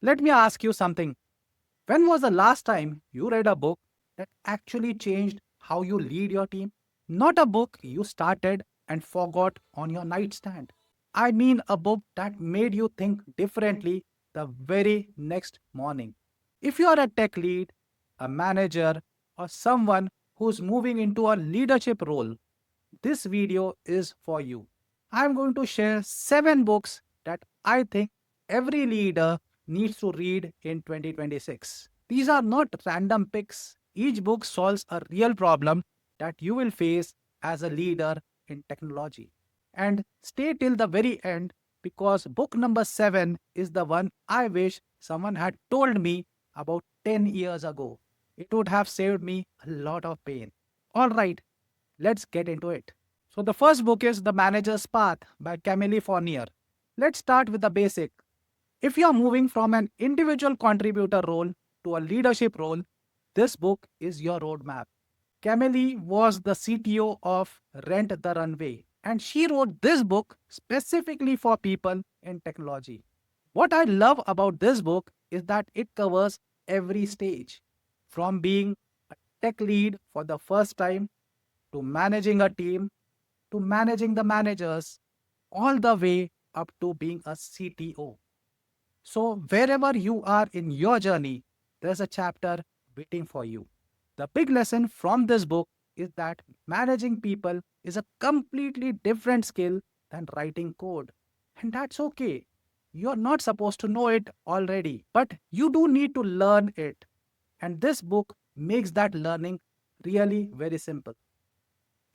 Let me ask you something. When was the last time you read a book that actually changed how you lead your team? Not a book you started and forgot on your nightstand. I mean a book that made you think differently the very next morning. If you are a tech lead, a manager, or someone who's moving into a leadership role, this video is for you. I'm going to share 7 books that I think every leader needs to read in 2026. These are not random picks. Each book solves a real problem that you will face as a leader in technology. And stay till the very end because book number 7 is the one I wish someone had told me about 10 years ago. It would have saved me a lot of pain. Alright, let's get into it. So, the first book is The Manager's Path by Camille Fournier. Let's start with the basic. If you are moving from an individual contributor role to a leadership role, this book is your roadmap. Camille was the CTO of Rent the Runway, and she wrote this book specifically for people in technology. What I love about this book is that it covers every stage from being a tech lead for the first time to managing a team to managing the managers all the way up to being a CTO. So, wherever you are in your journey, there's a chapter waiting for you. The big lesson from this book is that managing people is a completely different skill than writing code. And that's okay. You're not supposed to know it already, but you do need to learn it. And this book makes that learning really very simple.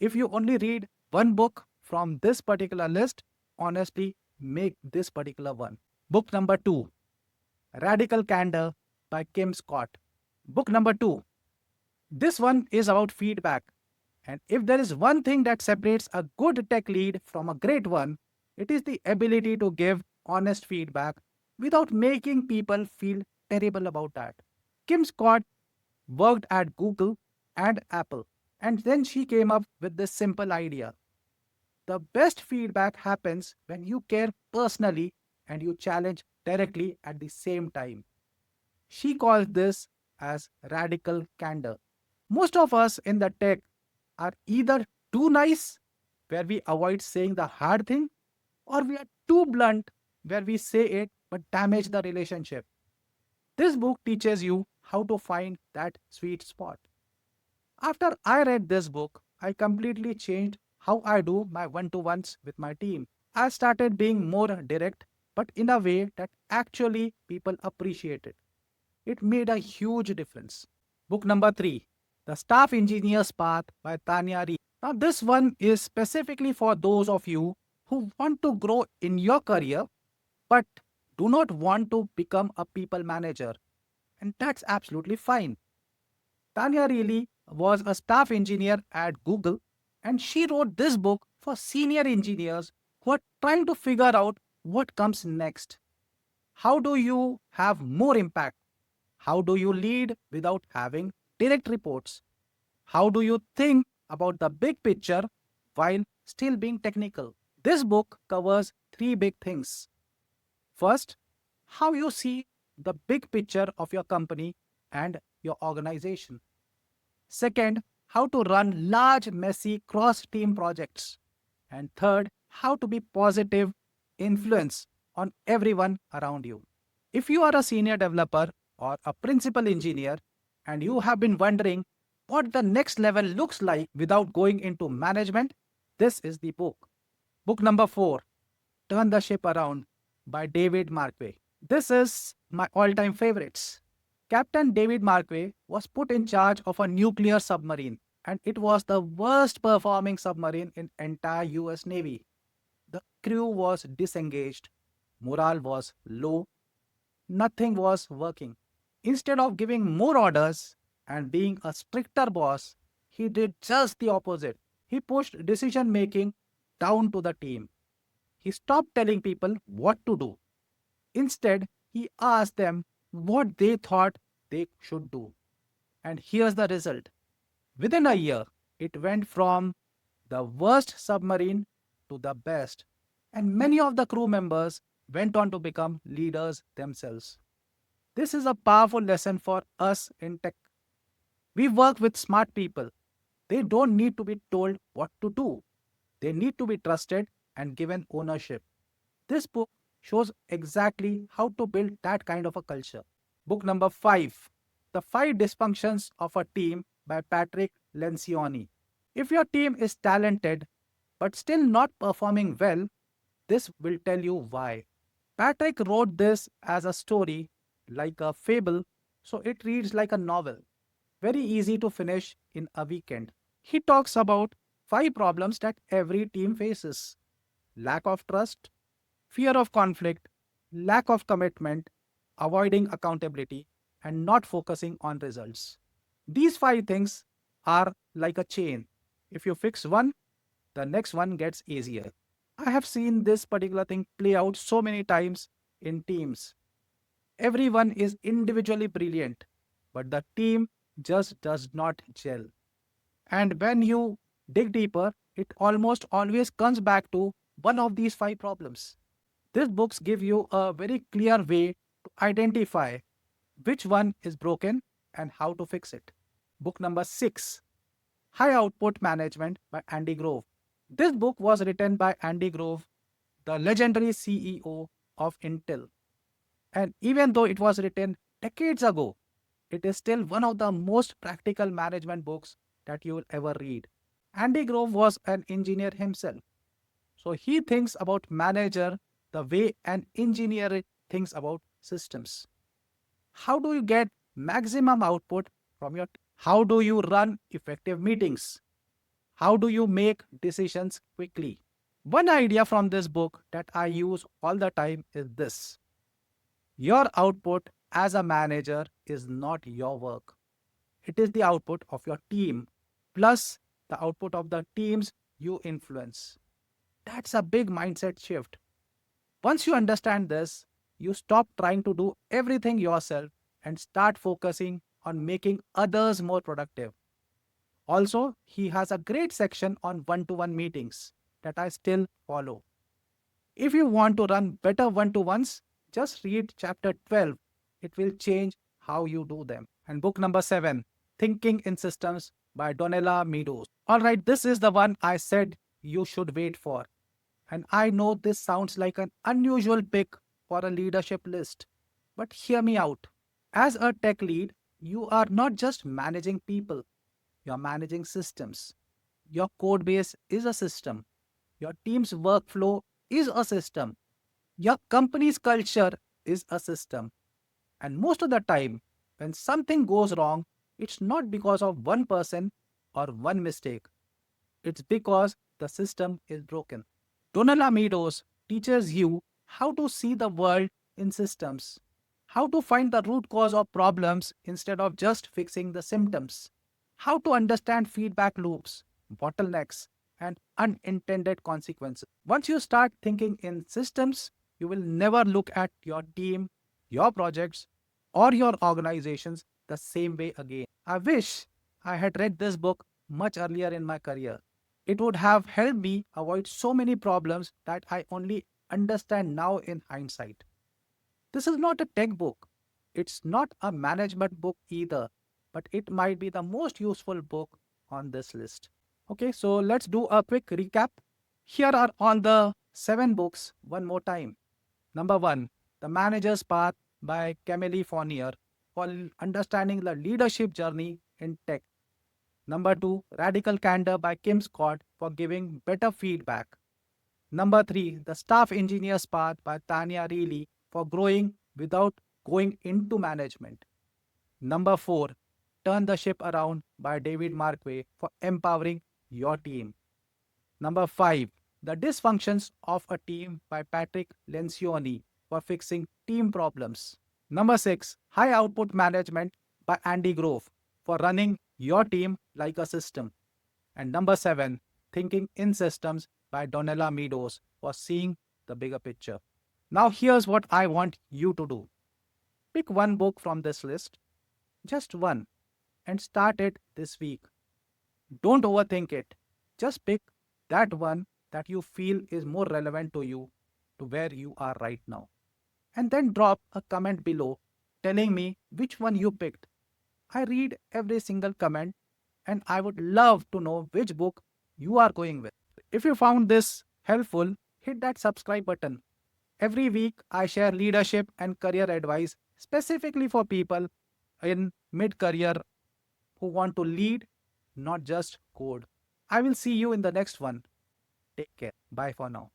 If you only read one book from this particular list, honestly, make this particular one. Book number 2, Radical Candor by Kim Scott. Book number 2. This one is about feedback. And if there is one thing that separates a good tech lead from a great one, it is the ability to give honest feedback without making people feel terrible about that. Kim Scott worked at Google and Apple, and then she came up with this simple idea. The best feedback happens when you care personally and you challenge directly at the same time. She calls this as radical candor. Most of us in the tech are either too nice, where we avoid saying the hard thing, or we are too blunt, where we say it but damage the relationship. This book teaches you how to find that sweet spot. After I read this book, I completely changed how I do my one to ones with my team. I started being more direct, but in a way that actually people appreciated. It made a huge difference. Book number 3, The Staff Engineer's Path by Tanya Reid. Now, this one is specifically for those of you who want to grow in your career but do not want to become a people manager. And that's absolutely fine. Tanya Reilly was a staff engineer at Google, and she wrote this book for senior engineers who are trying to figure out what comes next. How do you have more impact? How do you lead without having direct reports? How do you think about the big picture while still being technical? This book covers 3 big things. First, how you see the big picture of your company and your organization. Second, how to run large, messy cross team projects. And third, how to be positive influence on everyone around you. If you are a senior developer or a principal engineer and you have been wondering what the next level looks like without going into management, this is the book. Book number 4, Turn the Ship Around by David Marquet. This is my all time favorites. Captain David Marquet was put in charge of a nuclear submarine, and it was the worst performing submarine in entire US Navy. The crew was disengaged, morale was low, nothing was working. Instead of giving more orders and being a stricter boss, he did just the opposite. He pushed decision making down to the team. He stopped telling people what to do. Instead, he asked them what they thought they should do. And here's the result. Within a year, it went from the worst submarine to the best. And many of the crew members went on to become leaders themselves. This is a powerful lesson for us in tech. We work with smart people. They don't need to be told what to do. They need to be trusted and given ownership. This book shows exactly how to build that kind of a culture. Book number 5, The Five Dysfunctions of a Team by Patrick Lencioni. If your team is talented but still not performing well, this will tell you why. Patrick wrote this as a story, like a fable, so it reads like a novel. Very easy to finish in a weekend. He talks about 5 problems that every team faces: lack of trust, fear of conflict, lack of commitment, avoiding accountability, and not focusing on results. These 5 things are like a chain. If you fix one, the next one gets easier. I have seen this particular thing play out so many times in teams. Everyone is individually brilliant, but the team just does not gel. And when you dig deeper, it almost always comes back to one of these 5 problems. These books give you a very clear way to identify which one is broken and how to fix it. Book number 6, High Output Management by Andy Grove. This book was written by Andy Grove, the legendary CEO of Intel. And even though it was written decades ago, it is still one of the most practical management books that you will ever read. Andy Grove was an engineer himself, so he thinks about manager the way an engineer thinks about systems. How do you get maximum output from your how do you run effective meetings? How do you make decisions quickly? One idea from this book that I use all the time is this: your output as a manager is not your work. It is the output of your team plus the output of the teams you influence. That's a big mindset shift. Once you understand this, you stop trying to do everything yourself and start focusing on making others more productive. Also, he has a great section on one to one meetings that I still follow. If you want to run better one to ones, just read chapter 12. It will change how you do them. And book number 7, Thinking in Systems by Donella Meadows. All right, this is the one I said you should wait for. And I know this sounds like an unusual pick for a leadership list. But hear me out. As a tech lead, you are not just managing people, you're managing systems. Your code base is a system. Your team's workflow is a system. Your company's culture is a system. And most of the time, when something goes wrong, it's not because of one person or one mistake. It's because the system is broken. Donella Meadows teaches you how to see the world in systems, how to find the root cause of problems instead of just fixing the symptoms, how to understand feedback loops, bottlenecks, and unintended consequences. Once you start thinking in systems, you will never look at your team, your projects, or your organizations the same way again. I wish I had read this book much earlier in my career. It would have helped me avoid so many problems that I only understand now in hindsight. This is not a tech book. It's not a management book either, but it might be the most useful book on this list. Okay, so let's do a quick recap. Here are all the 7 books one more time. Number 1, The Manager's Path by Camille Fournier for understanding the leadership journey in tech. Number 2, Radical Candor by Kim Scott for giving better feedback. Number 3, The Staff Engineer's Path by Tanya Reilly for growing without going into management. Number 4, Turn the Ship Around by David Marquay for empowering your team. Number 5, The Dysfunctions of a Team by Patrick Lencioni for fixing team problems. Number 6, High Output Management by Andy Grove for running your team like a system. And number 7, Thinking in Systems by Donella Meadows for seeing the bigger picture. Now, here's what I want you to do: pick one book from this list, just one, and start it this week. Don't overthink it. Just pick that one that you feel is more relevant to you, to where you are right now. And then drop a comment below telling me which one you picked. I read every single comment and I would love to know which book you are going with. If you found this helpful, hit that subscribe button. Every week, I share leadership and career advice specifically for people in mid career who want to lead, not just code. I will see you in the next one. Take care. Bye for now.